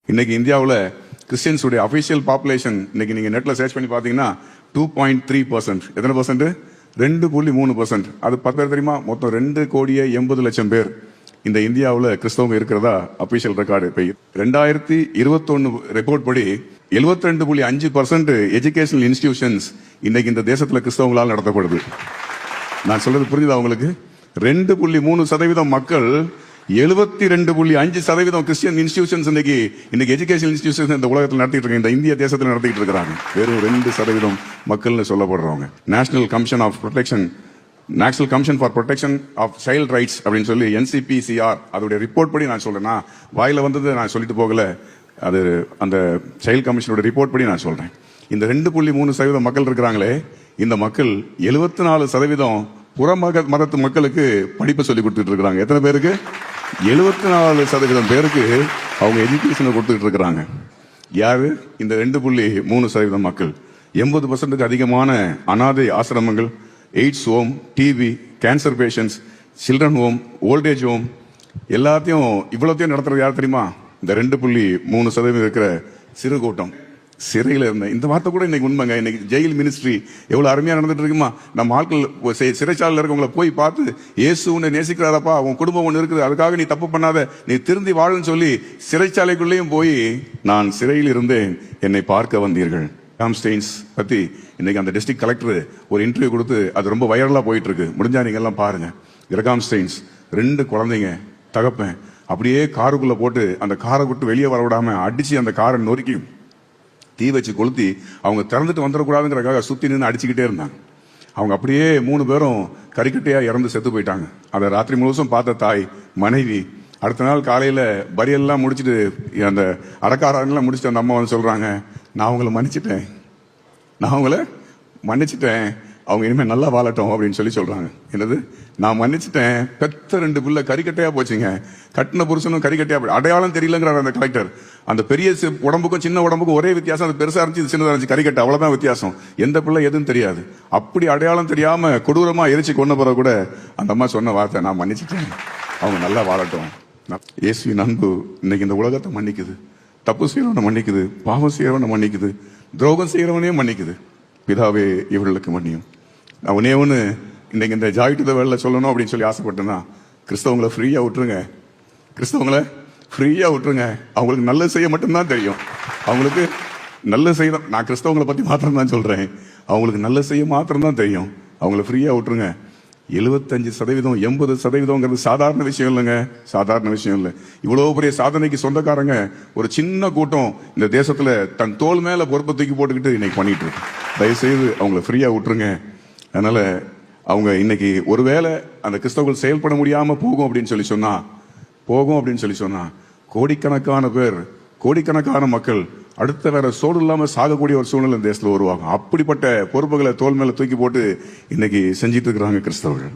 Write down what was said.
இன்னைக்கு இந்தியாவில் கிறிஸ்டியன்ஸுடைய official population இன்னைக்கு நீங்க நெட்ல சர்ச் பண்ணி பாத்தீங்கன்னா 2.3%. எத்தனை பர்சன்ட்? 2.3%. அது 10 பேர் தெரியுமா? மொத்தம் 2,80,00,000 பேர் இந்த இந்தியாவில் கிறிஸ்தவங்க இருக்கிறதா அபிஷியல் ரெக்கார்டு. இப்ப 2021 ரிப்போர்ட் படி 72.5% எஜுகேஷனல் இன்ஸ்டிடியூஷன்ஸ் இன்னைக்கு இந்த தேசத்துல கிறிஸ்தவங்களால் நடத்தப்படுது. நான் சொல்றது புரியுதா உங்களுக்கு? 2.3% மக்கள் 72.5% கிறிஸ்டியன் இன்ஸ்டிடியூஷன்ஸ் இன்னைக்கு எஜுகேஷன் இன்ஸ்டிடியூஷன்ஸ் இந்த உலகத்தில் நடத்திட்டு இருக்காங்க, இந்த இந்திய தேசத்தில் நடத்திட்டு இருக்காங்க. வெறும் 2% மக்கள்னு சொல்லப்படுறவங்க. National commission for protection of child rights அப்படின்னு சொல்லி NCPCR அதோட ரிப்போர்ட் படி நான் சொல்றேன்னா, வாயில வந்தது நான் சொல்லிட்டு போகல, அது அந்த சைல்ட் கமிஷனோட ரிப்போர்ட் படி நான் சொல்றேன். இந்த 2.3% மக்கள் இருக்கிறாங்களே, இந்த மக்கள் 74% புற மதத்து மக்களுக்கு படிப்பு சொல்லி கொடுத்துட்டு இருக்கிறாங்க. எத்தனை பேருக்கு? 74% பேருக்கு அவங்க எஜுகேஷனை கொடுத்துட்டு இருக்கிறாங்க. யாரு? இந்த 2.3% மக்கள். 80% அதிகமான அனாதை ஆசிரமங்கள், AIDS home, TB, cancer patients, children home, old age home எல்லாத்தையும் இவ்வளோத்தையும் நடத்துறது யார் தெரியுமா? இந்த 2.3% இருக்கிற சிறு கூட்டம். சிறையில் இருந்த இந்த வார்த்தை கூட இன்னைக்கு உண்மைங்க. இன்னைக்கு ஜெயில் மினிஸ்ட்ரி எவ்வளவு அருமையா நடந்துட்டு இருக்குமா? நம்ம ஆட்கள் சிறைச்சாலையில் இருக்கவங்களை போய் பார்த்து, இயேசு உன்னை நேசிக்கிறாரப்பா, உன் குடும்பம் ஒன்று இருக்குது, அதுக்காக நீ தப்பு பண்ணாத, நீ திருந்தி வாழுன்னு சொல்லி சிறைச்சாலைக்குள்ளேயும் போய், நான் சிறையில் இருந்தேன், என்னை பார்க்க வந்தீர்கள். ஸ்டெயின்ஸ் பத்தி இன்னைக்கு அந்த டிஸ்ட்ரிக்ட் கலெக்டர் ஒரு இன்டர்வியூ கொடுத்து அது ரொம்ப வைரலா போயிட்டு இருக்கு. முடிஞ்சா நீங்க எல்லாம் பாருங்க. கிரகாம் ஸ்டெயின்ஸ் 2 குழந்தைங்க, தகப்பன் அப்படியே காருக்குள்ள போட்டு அந்த காரை விட்டு வெளியே வர விடாம அடிச்சு அந்த காரை நொறுக்கி தீ வச்சு கொளுத்தி அவங்க திறந்துட்டு வந்துடக்கூடாதுங்கிறக்காக சுத்தி நின்று அடிச்சுக்கிட்டே இருந்தாங்க. அவங்க அப்படியே 3 பேரும் கறிக்கட்டையா இறந்து செத்து போயிட்டாங்க. அதை ராத்திரி முழுசும் பார்த்த தாய், மனைவி, அடுத்த நாள் காலையில பரியெல்லாம் முடிச்சுட்டு அந்த அடக்காரெல்லாம் முடிச்சுட்டு அந்த அம்மா வந்து சொல்றாங்க, நான் அவங்கள மன்னிச்சிட்டேன், அவங்க இனிமே நல்லா வாழட்டும் அப்படின்னு சொல்லி சொல்றாங்க. என்னது? நான் மன்னிச்சிட்டேன், பெத்த 2 பிள்ளை கறிக்கட்டையா போச்சுங்க, கட்டின புருஷனும் கறிக்கட்டையா போய் அடையாளம் தெரியலங்கிறார் அந்த கலெக்டர். அந்த பெரிய உடம்புக்கும் சின்ன உடம்புக்கும் ஒரே வித்தியாசம், அது பெருசா இருந்துச்சு, சின்னதா இருந்துச்சு, கறிக்கட்டை, அவ்வளவுதான் வித்தியாசம். எந்த பிள்ளை எதுவும் தெரியாது. அப்படி அடையாளம் தெரியாம கொடூரமா எரிச்சு கொண்ட பிறகு கூட அந்த அம்மா சொன்ன வார்த்தை, நான் மன்னிச்சிட்டேன், அவங்க நல்லா வாழட்டும். இயேசுவின் அன்பு இன்னைக்கு இந்த உலகத்தை மன்னிக்குது, தப்பு செய்யறவனை மன்னிக்குது, பாவம் செய்யறவனை மன்னிக்குது, துரோகம் செய்யறவனையும் மன்னிக்குது. பிதாவே இவர்களுக்கு மன்னியும். நான் ஒன்னே ஒன்று இன்னைக்கு இந்த ஜாய் டு தி வேர்ல்ட்ல சொல்லணும் அப்படின்னு சொல்லி ஆசைப்பட்டேன்னா, கிறிஸ்தவங்களை ஃப்ரீயா விட்டுருங்க. அவங்களுக்கு நல்லது செய்ய மட்டும்தான் தெரியும். அவங்களுக்கு நல்லது செய்ய, நான் கிறிஸ்தவங்களை பத்தி மாத்திரம் தான் சொல்றேன், அவங்களுக்கு நல்லது செய்ய மாத்திரம் தான் தெரியும். அவங்களை ஃப்ரீயா விட்டுருங்க. 75%, 80% சாதாரண விஷயம் இல்லைங்க, சாதாரண விஷயம் இல்லை. இவ்வளவு பெரிய சாதனைக்கு சொந்தக்காரங்க ஒரு சின்ன கூட்டம் இந்த தேசத்துல தன் தோல் மேல பொறுப்பை தூக்கி போட்டுக்கிட்டு இன்னைக்கு பண்ணிட்டு இருக்கு. தயவுசெய்து அவங்களை ஃப்ரீயா விட்டுருங்க. அதனால அவங்க இன்னைக்கு ஒருவேளை அந்த கிறிஸ்தவர்கள் செயல்பட முடியாம போகும் அப்படின்னு சொல்லி சொன்னா கோடிக்கணக்கான பேர், கோடிக்கணக்கான மக்கள் அடுத்த வேற சோடு இல்லாம சாகக்கூடிய ஒரு சூழ்நிலை இந்த தேசத்துல உருவாகும். அப்படிப்பட்ட பொறுப்புகளை தோல் மேல தூக்கி போட்டு இன்னைக்கு செஞ்சிட்டு இருக்கிறாங்க கிறிஸ்தவர்கள்.